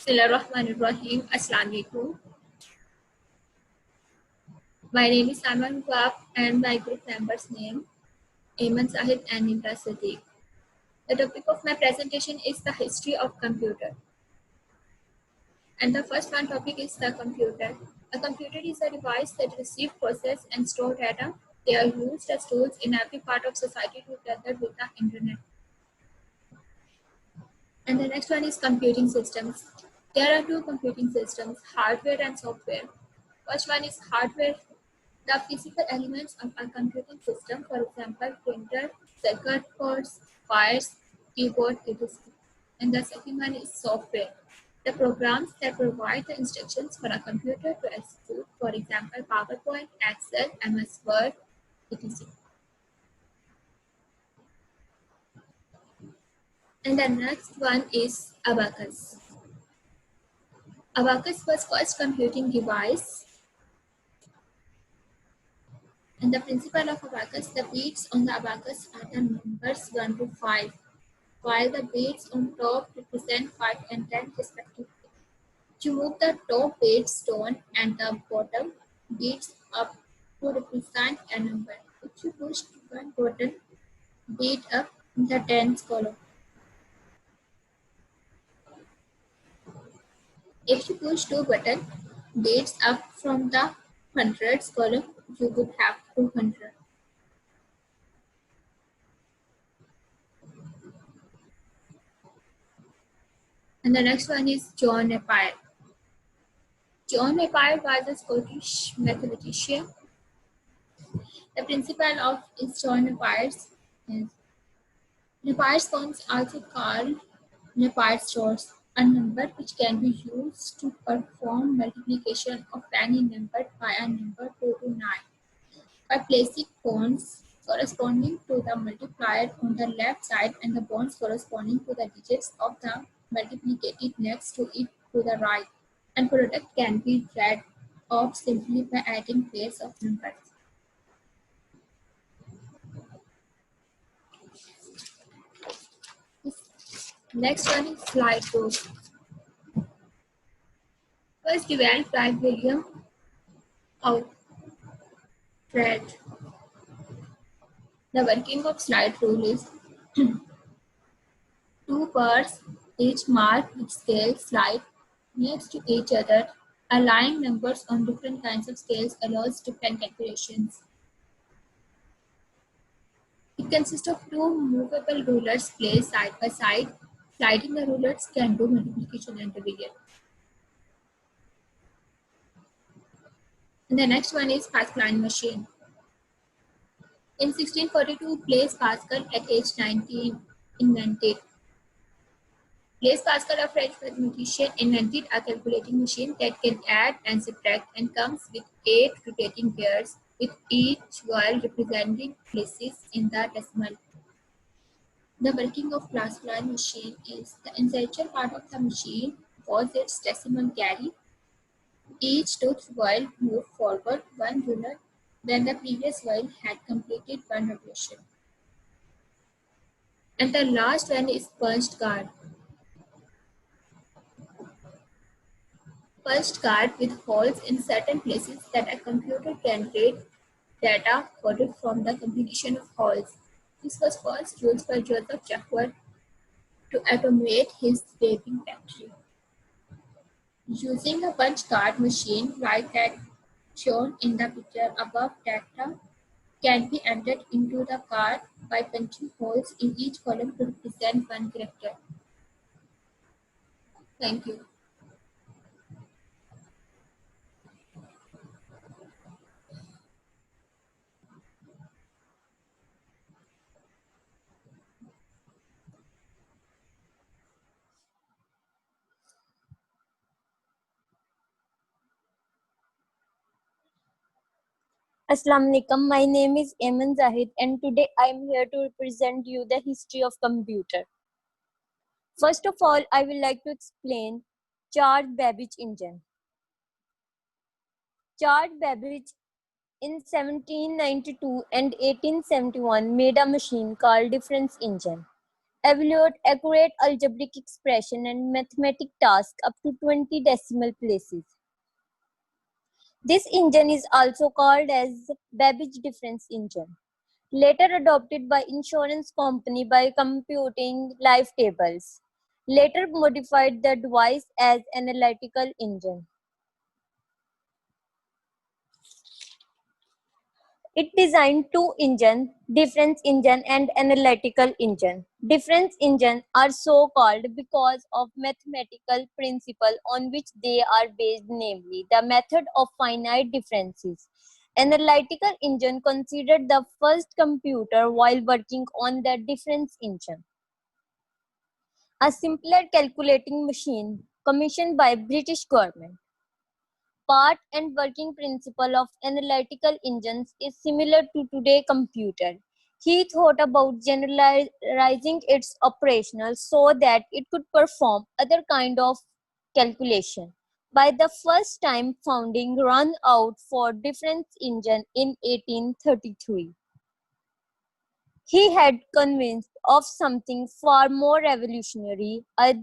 Bismillahirrahmanirrahim. Assalamu alaikum. My name is Salman Wab and my group member's name Ayman Zahid and Nimra Sadiq. The topic of my presentation is the history of computer. And the first one topic is the computer. A computer is a device that receives, process and store data. They are used as tools in every part of society together with the internet. And the next one is computing systems. There are two computing systems, hardware and software. First one is hardware, the physical elements of a computing system, for example, printer, circuit boards, wires, keyboard, etc. And the second one is software, the programs that provide the instructions for a computer to execute, for example, PowerPoint, Excel, MS Word, etc. And the next one is abacus. Abacus was first computing device. And the principle of abacus, the beads on the abacus are the numbers 1 to 5, while the beads on top represent 5 and 10 respectively. To move the top bead stone and the bottom beads up to represent a number. If you push one button bead up in the tens column. If you push two button beads up from the hundreds column, you would have 200. And the next one is John Napier. John Napier was a Scottish mathematician. The principle of John Napier's is Napier's forms, also called Napier's chores, a number which can be used to perform multiplication of any number by a number 2 to 9 by placing bonds corresponding to the multiplier on the left side and the bonds corresponding to the digits of the multiplicative next to it to the right. And product can be read off simply by adding pairs of numbers. Next one is slide rule. First developed by William Alfred. The working of slide rule is two bars, each marked with scale slide next to each other. Aligning numbers on different kinds of scales allows different calculations. It consists of two movable rulers placed side by side. Sliding the rulers can do multiplication and division. And the next one is Pascaline machine. In 1642, Blaise Pascal, at age 19, invented. Blaise Pascal, a French mathematician, invented a calculating machine that can add and subtract and comes with 8 rotating gears, with each wheel representing places in the decimal. The working of Pascaline machine is the essential part of the machine was its decimal carry. Each tooth wheel moved forward one unit when the previous wheel had completed one revolution. And the last one is punched card. Punched card with holes in certain places that a computer can read data coded from the combination of holes. This was first used by Joseph Jacquard to automate his typing factory. Using a punch card machine like that shown in the picture above, data can be entered into the card by punching holes in each column to represent one character. Thank you. Assalamu alaikum. My name is Ayman Zahid and today I am here to represent you the history of computer. First of all, I will like to explain Charles Babbage engine. Charles Babbage in 1792 and 1871 made a machine called difference engine. evaluate accurate algebraic expression and mathematical tasks up to 20 decimal places. This engine is also called as Babbage difference engine, later adopted by insurance company by computing life tables, later modified the device as analytical engine. It designed two engines, difference engine and analytical engine. Difference engine are so called because of mathematical principle on which they are based, namely the method of finite differences. Analytical engine considered the first computer while working on the difference engine. A simpler calculating machine commissioned by British government. Part and working principle of analytical engines is similar to today's computer. He thought about generalizing its operational so that it could perform other kind of calculation. By the first time founding run out for difference engine in 1833. He had convinced of something far more revolutionary, a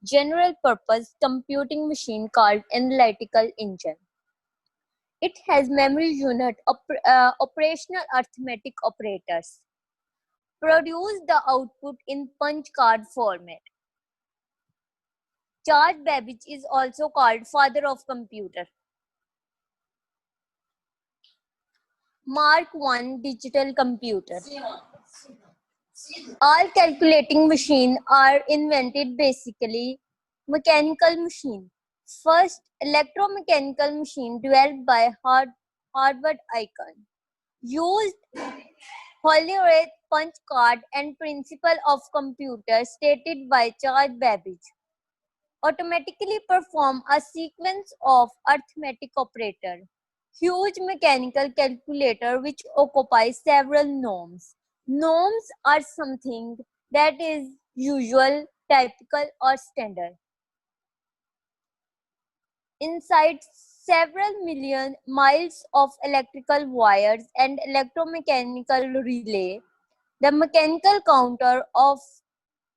general purpose computing machine called analytical engine. It has memory unit, operational arithmetic operators. Produce the output in punch card format. Charles Babbage is also called father of computer. Mark I digital computer. All calculating machines are invented basically mechanical machine. First electromechanical machine developed by Harvard Icahn. Used Hollerith punch card and principle of computer stated by Charles Babbage. Automatically perform a sequence of arithmetic operator. Huge mechanical calculator which occupies several norms. Norms are something that is usual, typical or standard. Inside several million miles of electrical wires and electromechanical relay, the mechanical counter of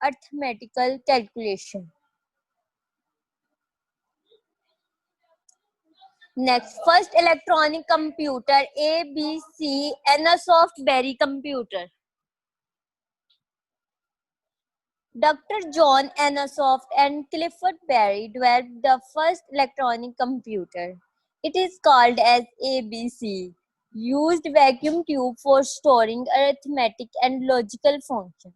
arithmetical calculation. Next, first electronic computer, ABC, Anasoft Berry computer. Dr. John Anasoft and Clifford Berry developed the first electronic computer. It is called as ABC, used vacuum tube for storing arithmetic and logical functions.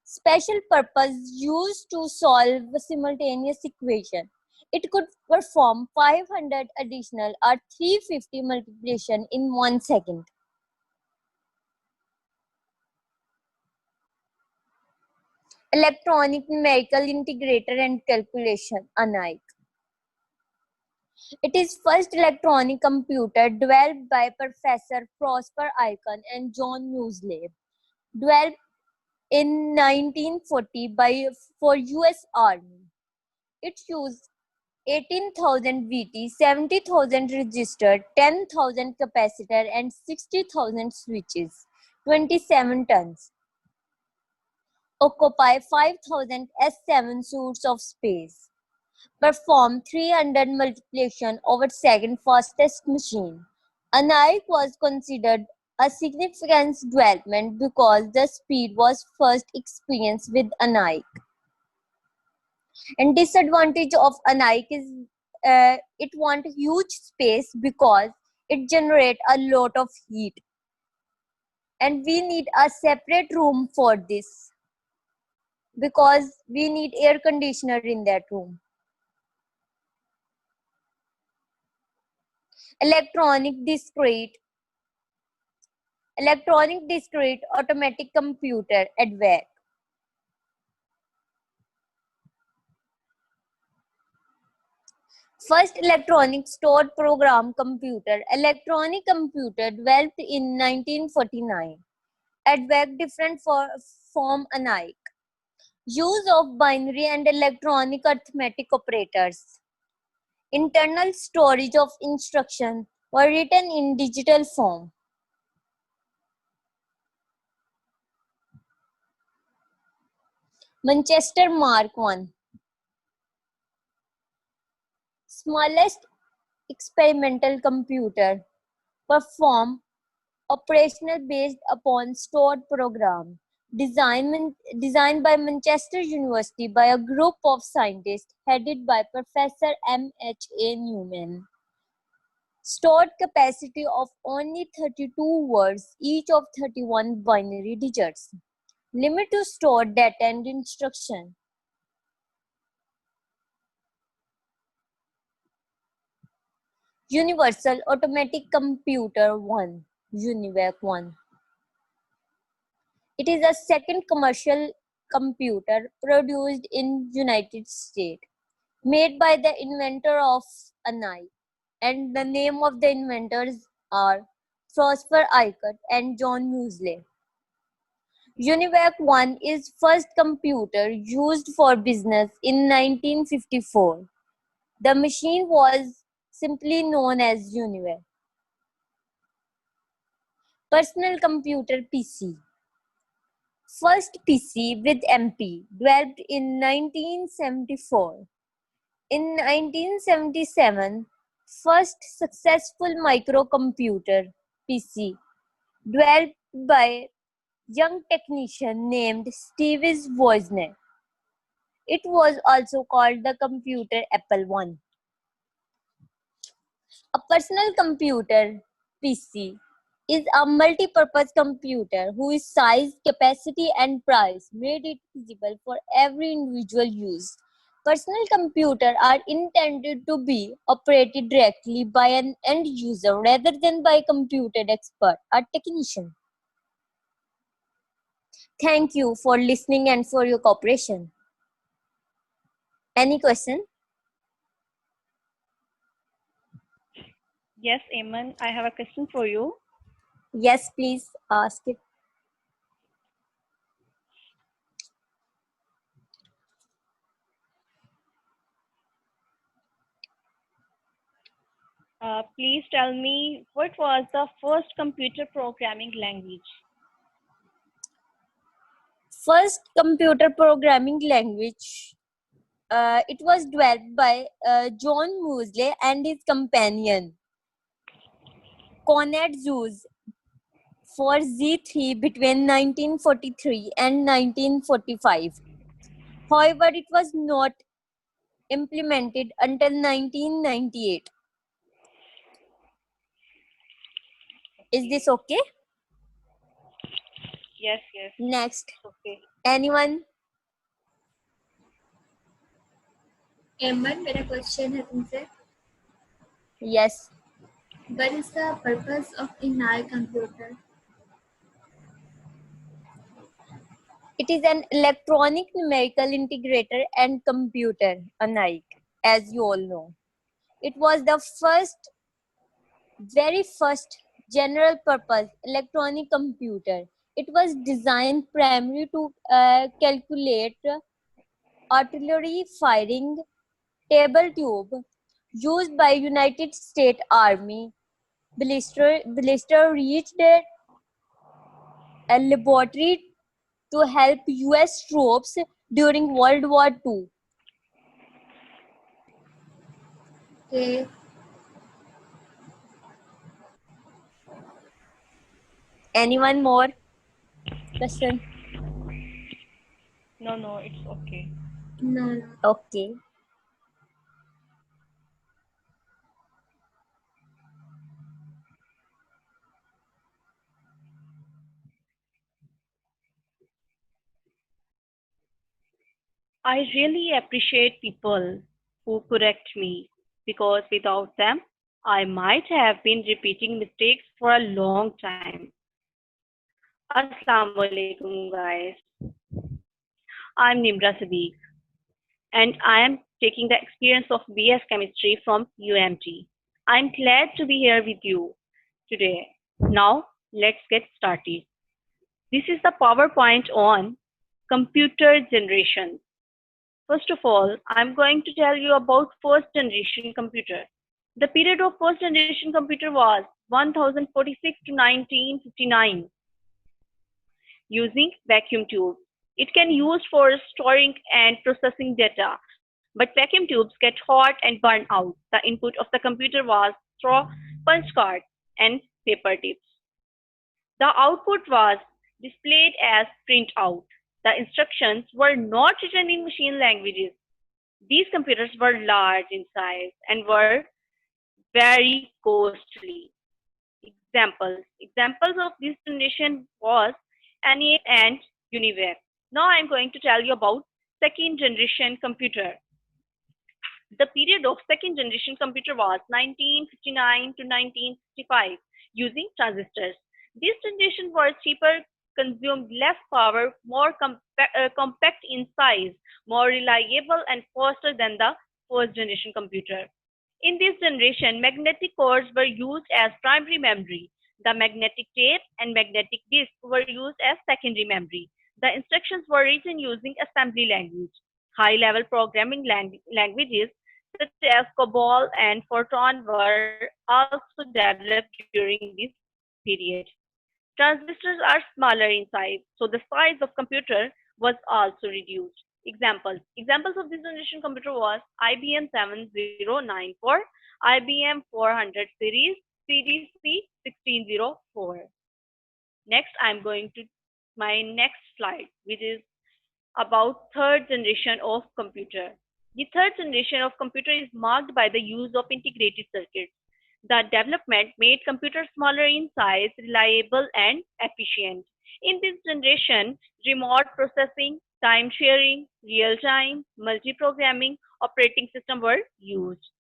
Special purpose used to solve simultaneous equation. It could perform 500 additional or 350 multiplication in 1 second. Electronic numerical integrator and calculation, ENIAC. It is first electronic computer developed by Professor Prosper Icahn and John Muesley. Developed in 1940 for US Army. It used 18,000 VT, 70,000 register, 10,000 capacitor and 60,000 switches, 27 tons. Occupy 5,000 S7 suits of space. Perform 300 multiplication over second fastest machine. ENIAC was considered a significant development because the speed was first experienced with ENIAC. And disadvantage of ENIAC is it wants huge space because it generates a lot of heat. And we need a separate room for this because we need air conditioner in that room. Electronic discrete automatic computer, EDVAC. First electronic stored program computer, electronic computer developed in 1949. EDVAC different from ENIAC. Use of binary and electronic arithmetic operators. Internal storage of instructions were written in digital form. Manchester Mark I. Smallest experimental computer. Perform operational based upon stored program. Designed by Manchester University by a group of scientists headed by Professor M.H.A. Newman. Stored capacity of only 32 words, each of 31 binary digits. Limit to stored data and instruction. Universal Automatic Computer 1, UNIVAC 1. It is a second commercial computer produced in United States, made by the inventor of ENIAC, and the name of the inventors are Prosper Eichert and John Muesley. UNIVAC 1 is first computer used for business in 1954. The machine was simply known as UNIVAC. Personal computer PC. First PC with MP, developed in 1974. In 1977, first successful microcomputer PC, developed by young technician named Steve Wozniak. It was also called the computer Apple I. A personal computer PC is a multi-purpose computer whose size, capacity, and price made it feasible for every individual use. Personal computers are intended to be operated directly by an end user rather than by a computer expert or technician. Thank you for listening and for your cooperation. Any question? Yes, Eamon, I have a question for you. Yes, please ask it. Please tell me, what was the first computer programming language? First computer programming language, it was developed by John Muesley and his companion Conrad Zuse for Z3 between 1943 and 1945. However, it was not implemented until 1998. Is this okay? Yes. Next. Okay. Anyone? Eamon, मेरा question है तुमसे. Yes. What is the purpose of ENIAC computer? It is an electronic numerical integrator and computer, ENIAC, as you all know. It was the very first general purpose electronic computer. It was designed primarily to calculate artillery firing table tube used by United States Army. Ballister reached a laboratory to help US troops during World War II. Okay. Anyone more question? No, it's okay. No. Okay. I really appreciate people who correct me, because without them, I might have been repeating mistakes for a long time. Assalamu alaikum, guys. I'm Nimra Sadiq, and I am taking the experience of BS Chemistry from UMT. I'm glad to be here with you today. Now, let's get started. This is the PowerPoint on computer generation. First of all, I'm going to tell you about first generation computer. The period of first generation computer was 1046 to 1959, using vacuum tubes. It can use for storing and processing data, but vacuum tubes get hot and burn out. The input of the computer was through punch cards and paper tips. The output was displayed as printout. The instructions were not written in machine languages. These computers were large in size and were very costly. Examples of this generation was ENIAC and UNIVAC. Now I am going to tell you about second generation computer. The period of second generation computer was 1959 to 1965 using transistors. This generation was cheaper, consumed less power, more compact in size, more reliable and faster than the first generation computer. In this generation, magnetic cores were used as primary memory. The magnetic tape and magnetic disk were used as secondary memory. The instructions were written using assembly language. High-level programming languages such as COBOL and Fortran were also developed during this period. Transistors are smaller in size, so the size of computer was also reduced. Examples of this generation computer was IBM 7094, IBM 400 series, CDC 1604. Next, I'm going to my next slide, which is about third generation of computer. The third generation of computer is marked by the use of integrated circuits. The development made computers smaller in size, reliable, and efficient. In this generation, remote processing, time sharing, real-time, multi-programming operating system were used.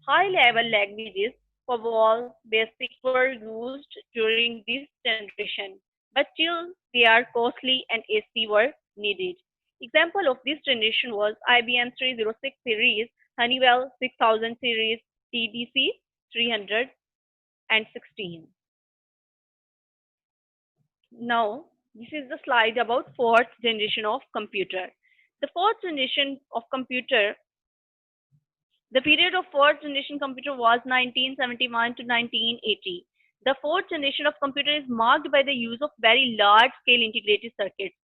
High-level languages, COBOL, BASIC were used during this generation, but still they are costly and ASCII were needed. Example of this generation was IBM 306 series, Honeywell 6000 series, TDC 316. Now, this is the slide about fourth generation of computer. The fourth generation of computer, the period of fourth generation computer was 1971 to 1980. The fourth generation of computer is marked by the use of very large scale integrated circuits.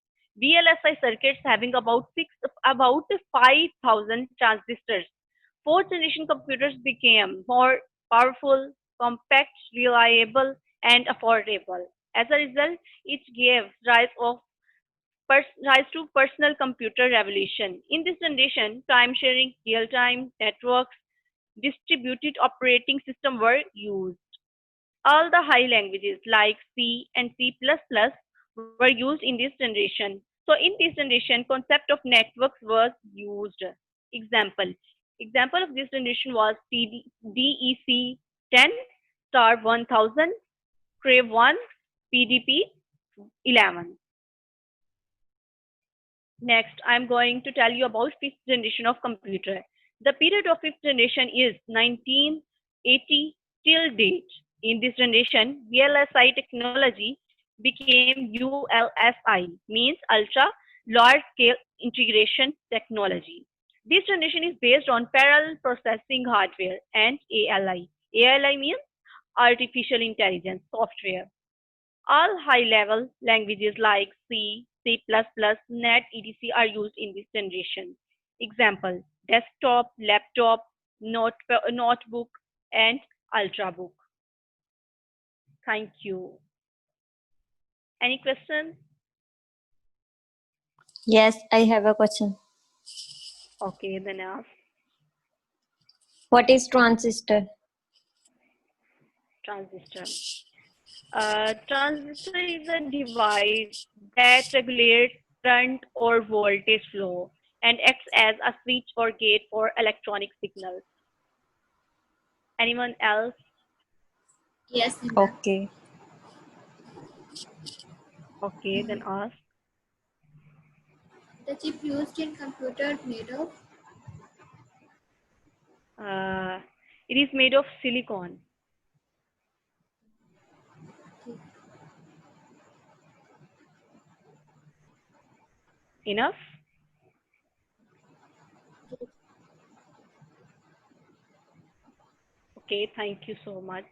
VLSI circuits having about 5,000 transistors. Fourth generation computers became more powerful, compact, reliable, and affordable. As a result, it gave rise to personal computer revolution. In this generation, time sharing, real-time networks, distributed operating system were used. All the high languages like C and C++ were used in this generation. So in this generation, concept of networks was used. Example of this generation was DEC 10, star 1000, Crave 1, PDP 11. Next, I'm going to tell you about fifth generation of computer. The period of fifth generation is 1980 till date. In this generation, VLSI technology became ULSI, means ultra large scale integration technology. This generation is based on parallel processing hardware and ALI. ALI means artificial intelligence software. All high-level languages like C, C++, NET, etc. are used in this generation. Example, desktop, laptop, notebook, and ultrabook. Thank you. Any questions? Yes, I have a question. Okay, then ask. What is transistor? Transistor. Transistor is a device that regulates current or voltage flow and acts as a switch or gate for electronic signals. Anyone else? Yes, Nimra. Okay. Okay, then ask. The chip used in computer made of? It is made of silicon. Enough? Okay, thank you so much.